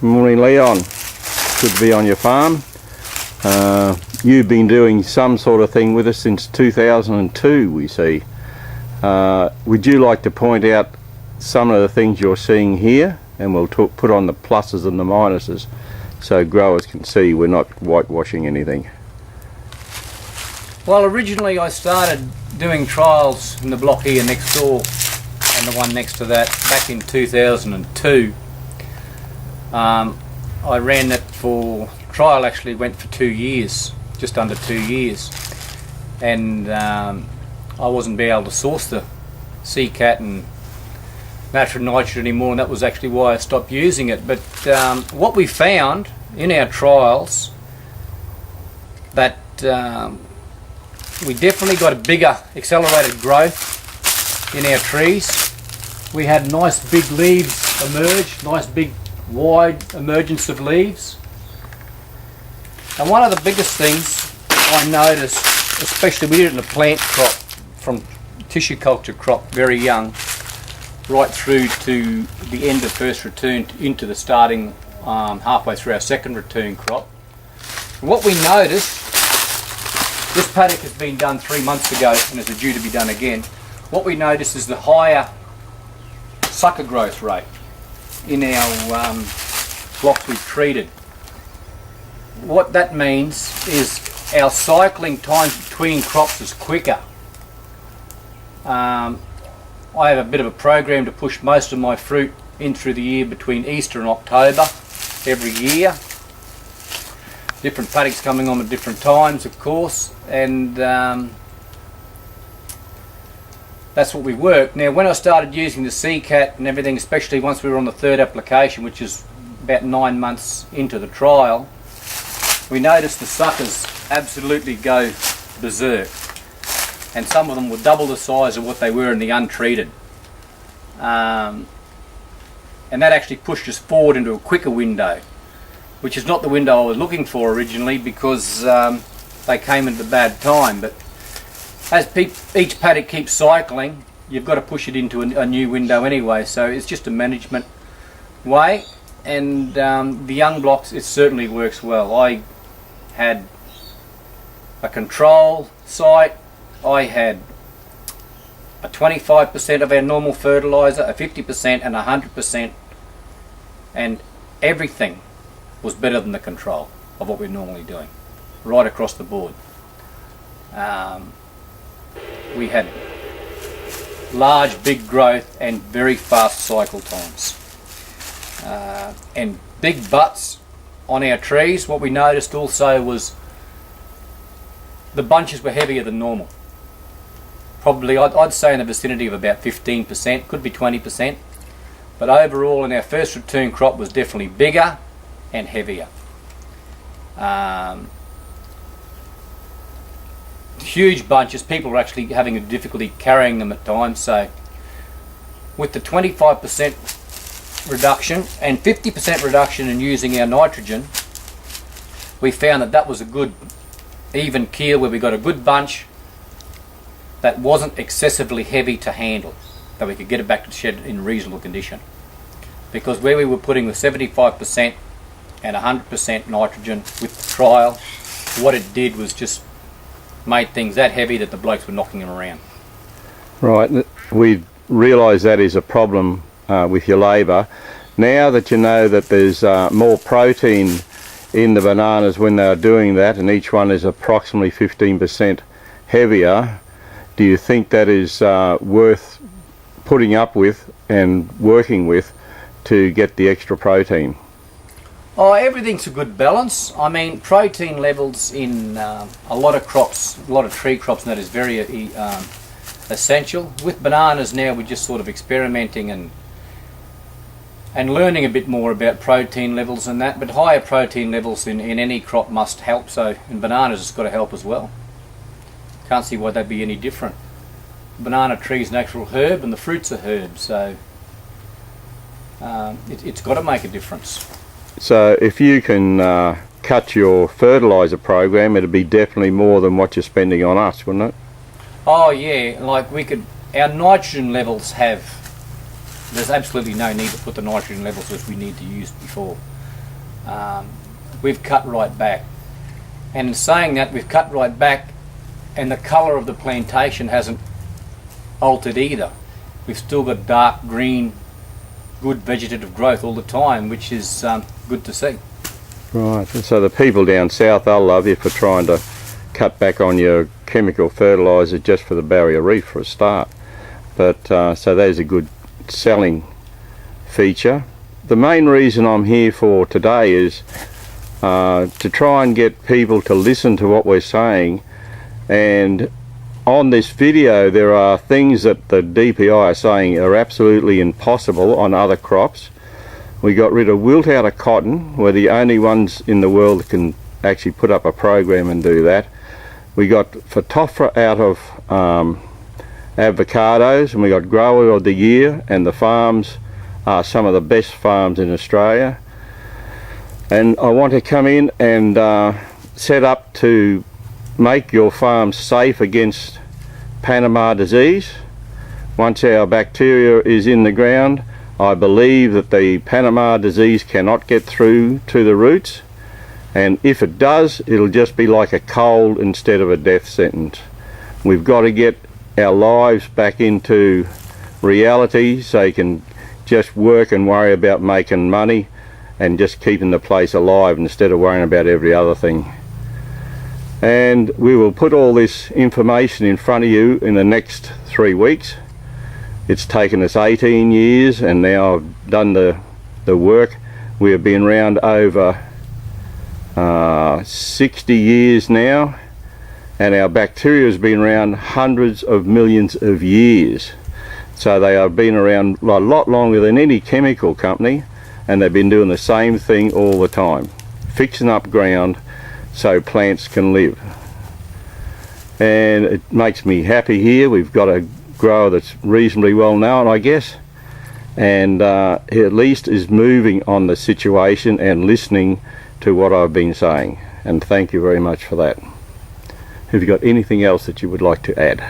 Good morning, Leon. Good to be on your farm. You've been doing some sort of thing with us since 2002, we see. Would you like to point out some of the things you're seeing here, and we'll put on the pluses and the minuses so growers can see we're not whitewashing anything. Well, originally I started doing trials in the block here next door and the one next to that back in 2002. I ran that for trial, actually went for 2 years, just under 2 years, and I wasn't being able to source the CCAT and natural nitrogen anymore, and that was actually why I stopped using it. But what we found in our trials, that we definitely got a bigger accelerated growth in our trees. We had nice big leaves emerge, nice big wide emergence of leaves. And one of the biggest things I noticed, especially we did it in a plant crop, from tissue culture crop, very young, right through to the end of first return into the starting halfway through our second return crop. What we noticed, this paddock has been done 3 months ago and is due to be done again. What we noticed is the higher sucker growth rate in our blocks we've treated. What that means is our cycling time between crops is quicker. I have a bit of a program to push most of my fruit in through the year between Easter and October every year. Different paddocks coming on at different times, of course, and that's what we work. Now, when I started using the CCAT and everything, especially once we were on the third application, which is about 9 months into the trial, we noticed the suckers absolutely go berserk, and some of them were double the size of what they were in the untreated, and that actually pushed us forward into a quicker window, which is not the window I was looking for originally, because they came at a bad time. But as each paddock keeps cycling, you've got to push it into a new window anyway, so it's just a management way. And the young blocks, it certainly works well. I had a control site, I had a 25% of our normal fertiliser, a 50% and 100%, and everything was better than the control of what we're normally doing, right across the board. We had large, big growth and very fast cycle times. And big butts on our trees. What we noticed also was the bunches were heavier than normal. Probably, I'd say in the vicinity of about 15%, could be 20%. But overall in our first return crop was definitely bigger and heavier. Huge bunches, people were actually having a difficulty carrying them at times. So with the 25% reduction and 50% reduction in using our nitrogen, we found that that was a good even keel where we got a good bunch that wasn't excessively heavy to handle, that we could get it back to the shed in reasonable condition. Because where we were putting the 75% and 100% nitrogen with the trial, what it did was just made things that heavy that the blokes were knocking them around. Right, we realise that is a problem with your labour. Now that you know that there's more protein in the bananas when they're doing that, and each one is approximately 15% heavier, do you think that is worth putting up with and working with to get the extra protein? Oh, everything's a good balance. I mean, protein levels in a lot of crops, a lot of tree crops, and that is very essential. With bananas now, we're just sort of experimenting and learning a bit more about protein levels and that, but higher protein levels in any crop must help, so in bananas it's got to help as well. Can't see why that'd be any different. The banana tree's an actual herb and the fruit's a herb, so it's got to make a difference. So if you can cut your fertiliser program, it'd be definitely more than what you're spending on us, wouldn't it? Oh yeah, like we could, our nitrogen levels have, there's absolutely no need to put the nitrogen levels that we need to use before. we've cut right back. And in saying that, we've cut right back, and the colour of the plantation hasn't altered either. We've still got dark green, good vegetative growth all the time, which is good to see. Right, so the people down south, they'll love you for trying to cut back on your chemical fertiliser just for the barrier reef for a start. But so there's a good selling feature. The main reason I'm here for today is to try and get people to listen to what we're saying, and on this video there are things that the DPI are saying are absolutely impossible on other crops. We got rid of wilt out of cotton. We're the only ones in the world that can actually put up a program and do that. We got phytophthora out of avocados, and we got grower of the year, and the farms are some of the best farms in Australia. And I want to come in and set up to make your farm safe against Panama disease. Once our bacteria is in the ground, I believe that the Panama disease cannot get through to the roots, and if it does, it'll just be like a cold instead of a death sentence. We've got to get our lives back into reality so you can just work and worry about making money and just keeping the place alive instead of worrying about every other thing. And we will put all this information in front of you in the next 3 weeks. It's taken us 18 years, and now I've done the work. We have been around over 60 years now, and our bacteria has been around hundreds of millions of years. So they have been around a lot longer than any chemical company, and they've been doing the same thing all the time, fixing up ground so plants can live. And it makes me happy here. We've got a grower that's reasonably well known, I guess, and he at least is moving on the situation and listening to what I've been saying, and thank you very much for that. Have you got anything else that you would like to add?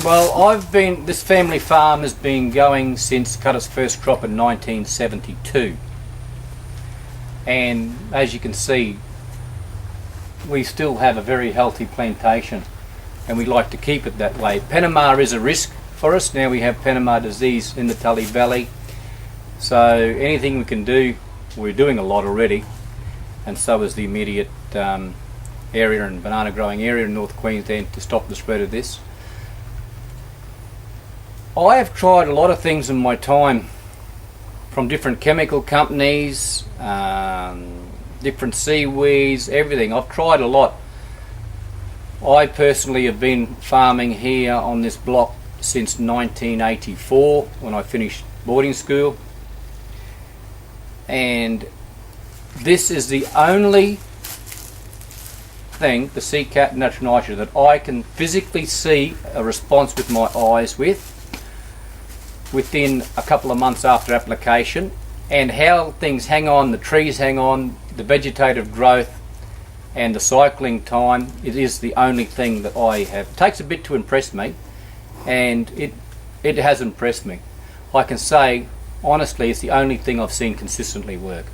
Well, this family farm has been going since cut its first crop in 1972, and as you can see, we still have a very healthy plantation, and we like to keep it that way. Panama is a risk for us. Now we have Panama disease in the Tully Valley, so anything we can do, we're doing a lot already, and so is the immediate area and banana growing area in North Queensland to stop the spread of this. I have tried a lot of things in my time, from different chemical companies, different seaweeds, everything. I've tried a lot. I personally have been farming here on this block since 1984 when I finished boarding school, and this is the only thing, the CCAT natural nitrogen, that I can physically see a response with my eyes within a couple of months after application, and how things hang on, the trees hang on, the vegetative growth and the cycling time. It is the only thing that I have. It takes a bit to impress me, and it has impressed me. I can say honestly it's the only thing I've seen consistently work.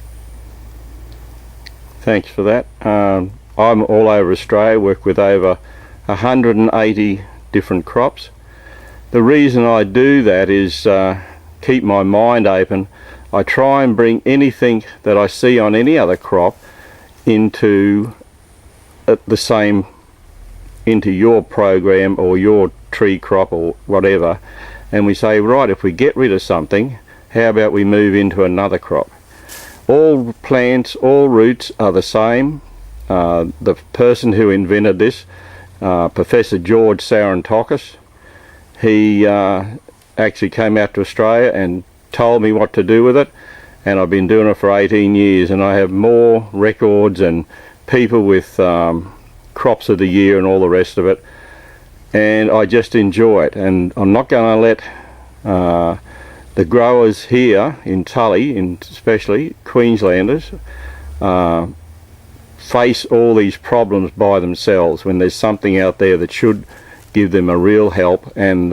Thanks for that. I'm all over Australia, work with over 180 different crops. The reason I do that is keep my mind open. I try and bring anything that I see on any other crop into your program or your tree crop or whatever, and we say, right, if we get rid of something, how about we move into another crop? All plants, all roots are the same. The person who invented this, Professor George Sarantokis, he actually came out to Australia and told me what to do with it, and I've been doing it for 18 years, and I have more records and people with crops of the year and all the rest of it, and I just enjoy it. And I'm not going to let the growers here in Tully, especially Queenslanders, face all these problems by themselves when there's something out there that should give them a real help and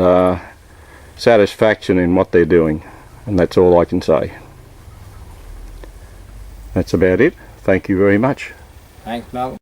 satisfaction in what they're doing. And that's all I can say. That's about it. Thank you very much. Thanks, Malcolm.